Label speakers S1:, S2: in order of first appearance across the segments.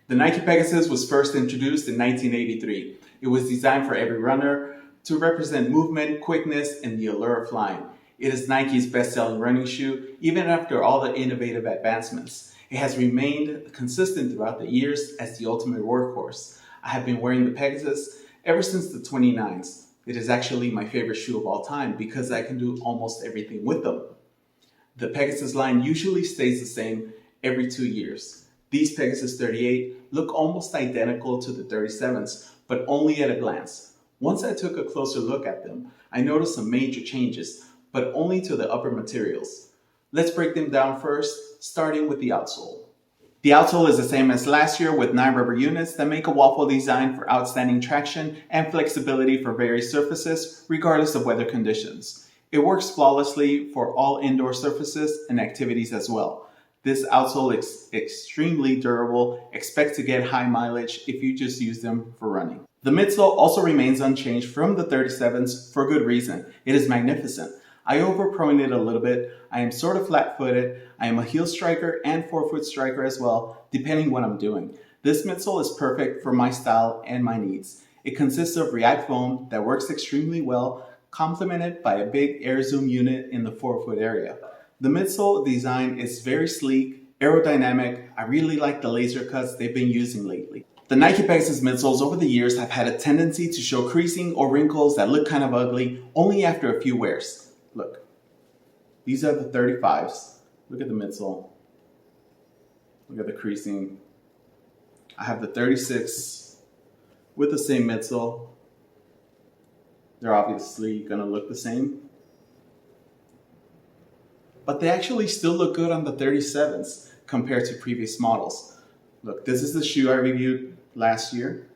S1: The Nike Pegasus was first introduced in 1983. It was designed for every runner to represent movement, quickness, and the allure of flying. It is Nike's best-selling running shoe, even after all the innovative advancements. It has remained consistent throughout the years as the ultimate workhorse. I have been wearing the Pegasus ever since the 29s. It is actually my favorite shoe of all time because I can do almost everything with them. The Pegasus line usually stays the same every 2 years. These Pegasus 38 look almost identical to the 37s, but only at a glance. Once I took a closer look at them, I noticed some major changes, but only to the upper materials. Let's break them down first, starting with the outsole. The outsole is the same as last year with 9 rubber units that make a waffle design for outstanding traction and flexibility for various surfaces, regardless of weather conditions. It works flawlessly for all indoor surfaces and activities as well. This outsole is extremely durable. Expect to get high mileage if you just use them for running. The midsole also remains unchanged from the 37s for good reason. It is magnificent. I overprone it a little bit. I am sort of flat-footed. I am a heel striker and forefoot striker as well, depending what I'm doing. This midsole is perfect for my style and my needs. It consists of React foam that works extremely well, complemented by a big air zoom unit in the forefoot area. The midsole design is very sleek, aerodynamic. I really like the laser cuts they've been using lately. The Nike Pegasus midsoles over the years have had a tendency to show creasing or wrinkles that look kind of ugly only after a few wears. Look, these are the 35s. Look at the midsole. Look at the creasing. I have the 36 with the same midsole. They're obviously gonna look the same, but they actually still look good on the 37s compared to previous models. Look, this is the shoe I reviewed last year.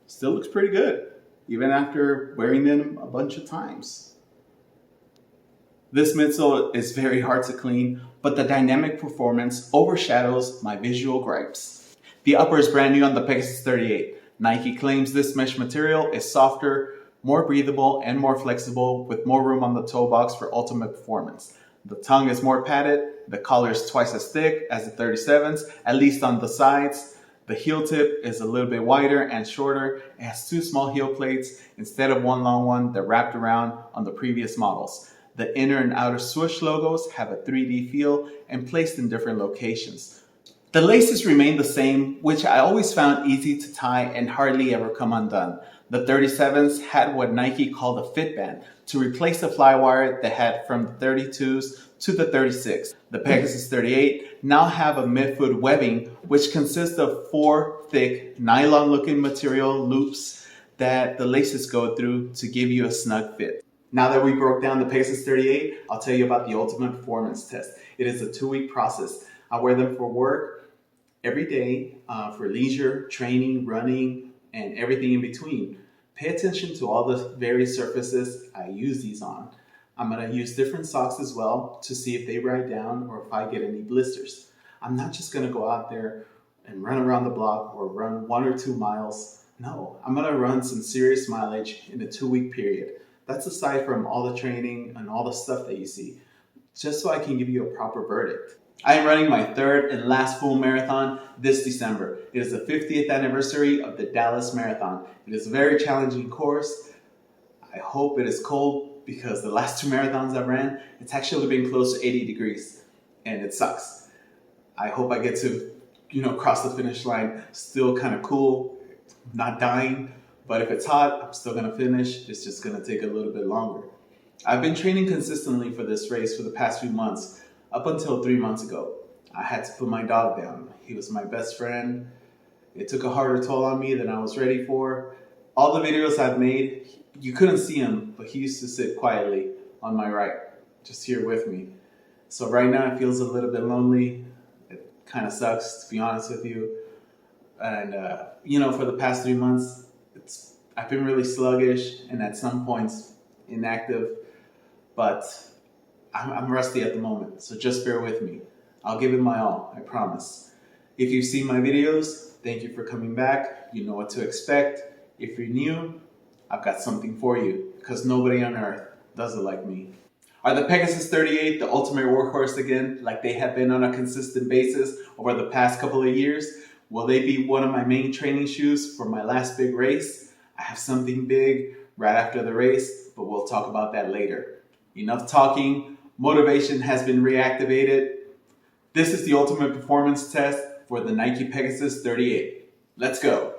S1: Still looks pretty good, even after wearing them a bunch of times. This midsole is very hard to clean, but the dynamic performance overshadows my visual gripes. The upper is brand new on the Pegasus 38. Nike claims this mesh material is softer, more breathable, and more flexible with more room on the toe box for ultimate performance. The tongue is more padded, the collar is twice as thick as the 37s, at least on the sides. The heel tip is a little bit wider and shorter. It has 2 small heel plates instead of 1 long one that wrapped around on the previous models. The inner and outer swoosh logos have a 3D feel and placed in different locations. The laces remain the same, which I always found easy to tie and hardly ever come undone. The 37s had what Nike called a fit band to replace the flywire they had from the 32s to the 36. The Pegasus 38 now have a midfoot webbing, which consists of 4 thick nylon-looking material loops that the laces go through to give you a snug fit. Now that we broke down the Pegasus 38, I'll tell you about the ultimate performance test. It is a 2-week process. I wear them for work every day, for leisure, training, running, and everything in between. Pay attention to all the various surfaces I use these on. I'm gonna use different socks as well to see if they ride down or if I get any blisters. I'm not just gonna go out there and run around the block or run 1 or 2 miles. No, I'm gonna run some serious mileage in a 2-week period. That's aside from all the training and all the stuff that you see, just so I can give you a proper verdict. I am running my 3rd and last full marathon this December. It is the 50th anniversary of the Dallas Marathon. It is a very challenging course. I hope it is cold because the last 2 marathons I ran, it's actually been close to 80 degrees and it sucks. I hope I get to, cross the finish line still kind of cool, not dying, but if it's hot, I'm still gonna finish. It's just gonna take a little bit longer. I've been training consistently for this race for the past few months. Up until 3 months ago, I had to put my dog down. He was my best friend. It took a harder toll on me than I was ready for. All the videos I've made, you couldn't see him, but he used to sit quietly on my right, just here with me. So right now it feels a little bit lonely. It kind of sucks, to be honest with you. And, for the past 3 months, I've been really sluggish and at some points inactive, but I'm rusty at the moment, so just bear with me. I'll give it my all, I promise. If you've seen my videos, thank you for coming back. You know what to expect. If you're new, I've got something for you, because nobody on earth does it like me. Are the Pegasus 38 the ultimate workhorse again, like they have been on a consistent basis over the past couple of years? Will they be one of my main training shoes for my last big race? I have something big right after the race, but we'll talk about that later. Enough talking. Motivation has been reactivated. This is the ultimate performance test for the Nike Pegasus 38. Let's go.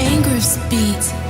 S2: Anger's beat.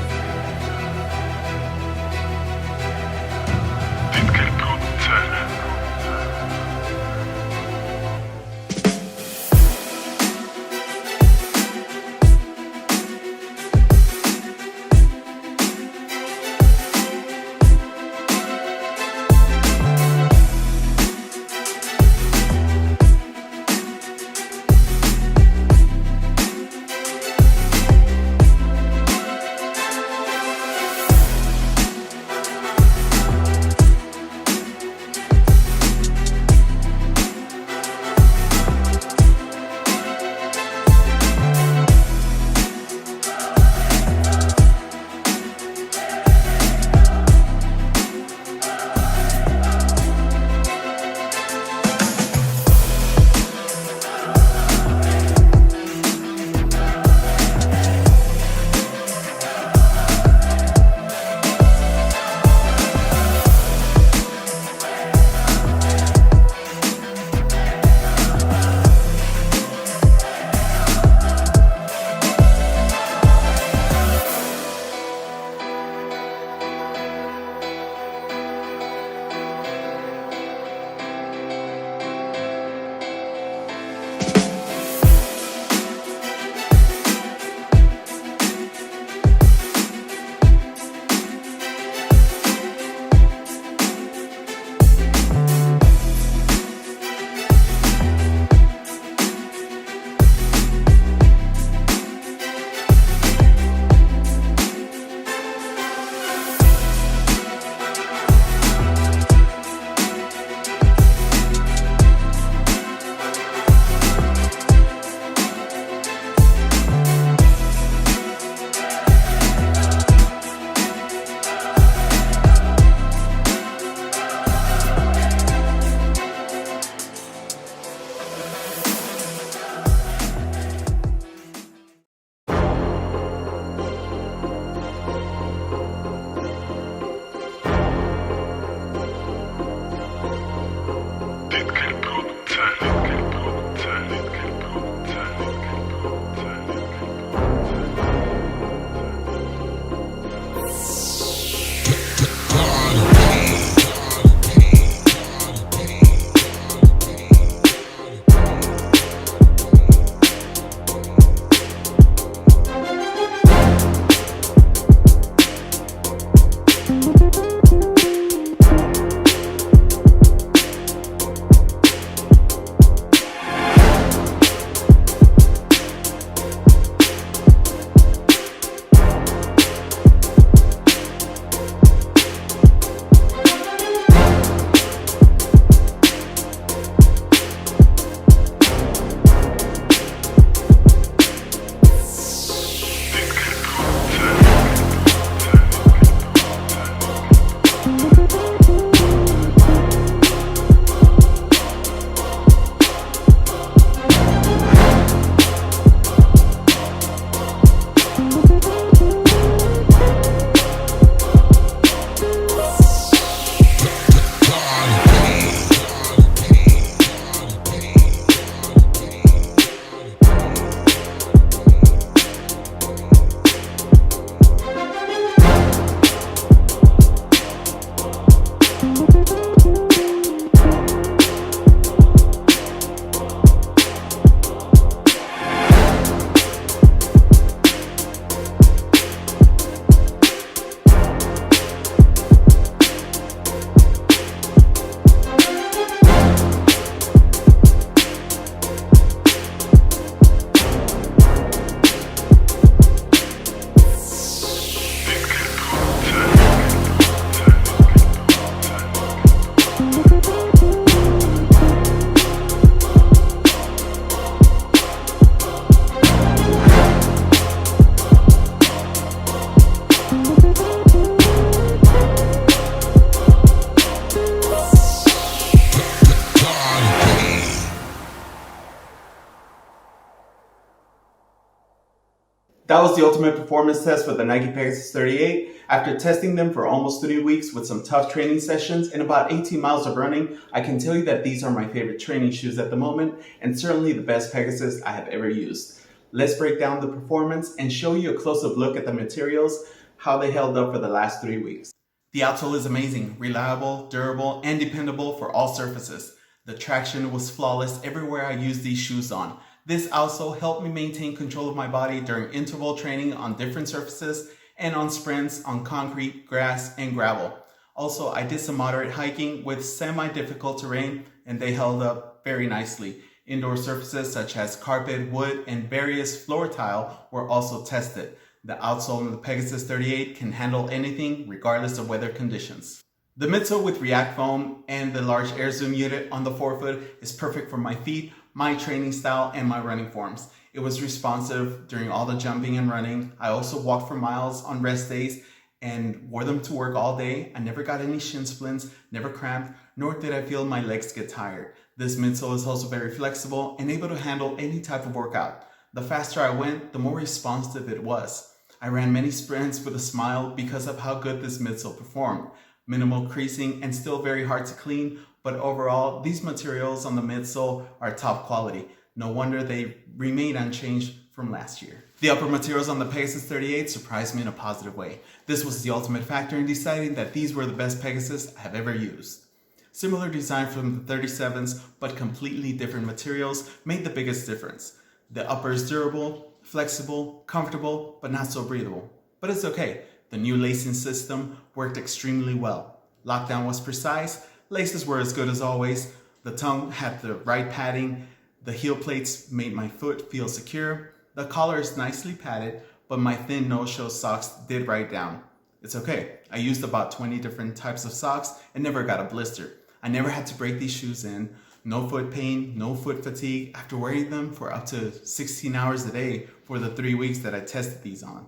S1: That was the ultimate performance test for the Nike Pegasus 38. After testing them for almost 3 weeks with some tough training sessions and about 18 miles of running, I can tell you that these are my favorite training shoes at the moment and certainly the best Pegasus I have ever used. Let's break down the performance and show you a close-up look at the materials, how they held up for the last 3 weeks. The outsole is amazing, reliable, durable, and dependable for all surfaces. The traction was flawless everywhere I used these shoes on. This outsole helped me maintain control of my body during interval training on different surfaces and on sprints on concrete, grass, and gravel. Also, I did some moderate hiking with semi-difficult terrain and they held up very nicely. Indoor surfaces such as carpet, wood, and various floor tile were also tested. The outsole in the Pegasus 38 can handle anything regardless of weather conditions. The midsole with React foam and the large air zoom unit on the forefoot is perfect for my feet, my training style, and my running forms. It was responsive during all the jumping and running. I also walked for miles on rest days and wore them to work all day. I never got any shin splints, never cramped, nor did I feel my legs get tired. This midsole is also very flexible and able to handle any type of workout. The faster I went, the more responsive it was. I ran many sprints with a smile because of how good this midsole performed. Minimal creasing and still very hard to clean, but overall, these materials on the midsole are top quality. No wonder they remain unchanged from last year. The upper materials on the Pegasus 38 surprised me in a positive way. This was the ultimate factor in deciding that these were the best Pegasus I have ever used. Similar design from the 37s, but completely different materials made the biggest difference. The upper is durable, flexible, comfortable, but not so breathable. But it's okay. The new lacing system worked extremely well. Lockdown was precise, laces were as good as always, the tongue had the right padding, the heel plates made my foot feel secure, the collar is nicely padded, but my thin no-show socks did right down. It's okay, I used about 20 different types of socks and never got a blister. I never had to break these shoes in, no foot pain, no foot fatigue after wearing them for up to 16 hours a day for the 3 weeks that I tested these on.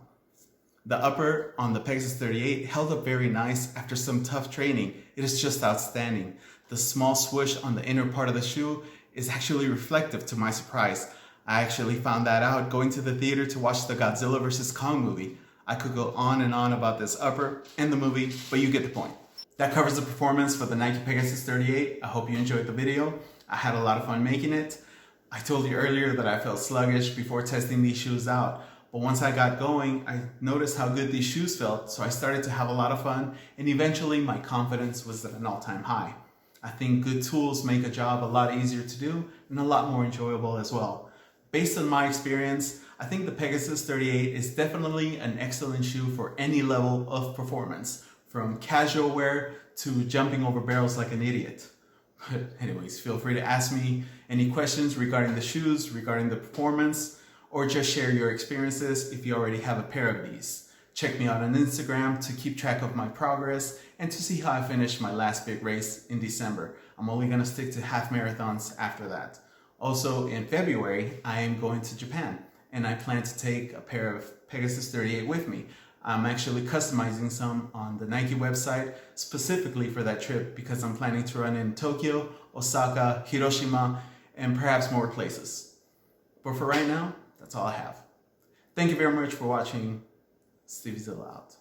S1: The upper on the Pegasus 38 held up very nice after some tough training. It is just outstanding. The small swoosh on the inner part of the shoe is actually reflective to my surprise. I actually found that out going to the theater to watch the Godzilla vs. Kong movie. I could go on and on about this upper and the movie, but you get the point. That covers the performance for the Nike Pegasus 38. I hope you enjoyed the video. I had a lot of fun making it. I told you earlier that I felt sluggish before testing these shoes out. But once I got going, I noticed how good these shoes felt, so I started to have a lot of fun, and eventually my confidence was at an all-time high. I think good tools make a job a lot easier to do and a lot more enjoyable as well. Based on my experience, I think the Pegasus 38 is definitely an excellent shoe for any level of performance, from casual wear to jumping over barrels like an idiot. But anyways, feel free to ask me any questions regarding the shoes, regarding the performance, or just share your experiences if you already have a pair of these. Check me out on Instagram to keep track of my progress and to see how I finished my last big race in December. I'm only gonna stick to half marathons after that. Also in February, I am going to Japan and I plan to take a pair of Pegasus 38 with me. I'm actually customizing some on the Nike website specifically for that trip because I'm planning to run in Tokyo, Osaka, Hiroshima, and perhaps more places. But for right now, that's all I have. Thank you very much for watching. Stevie Zilla out.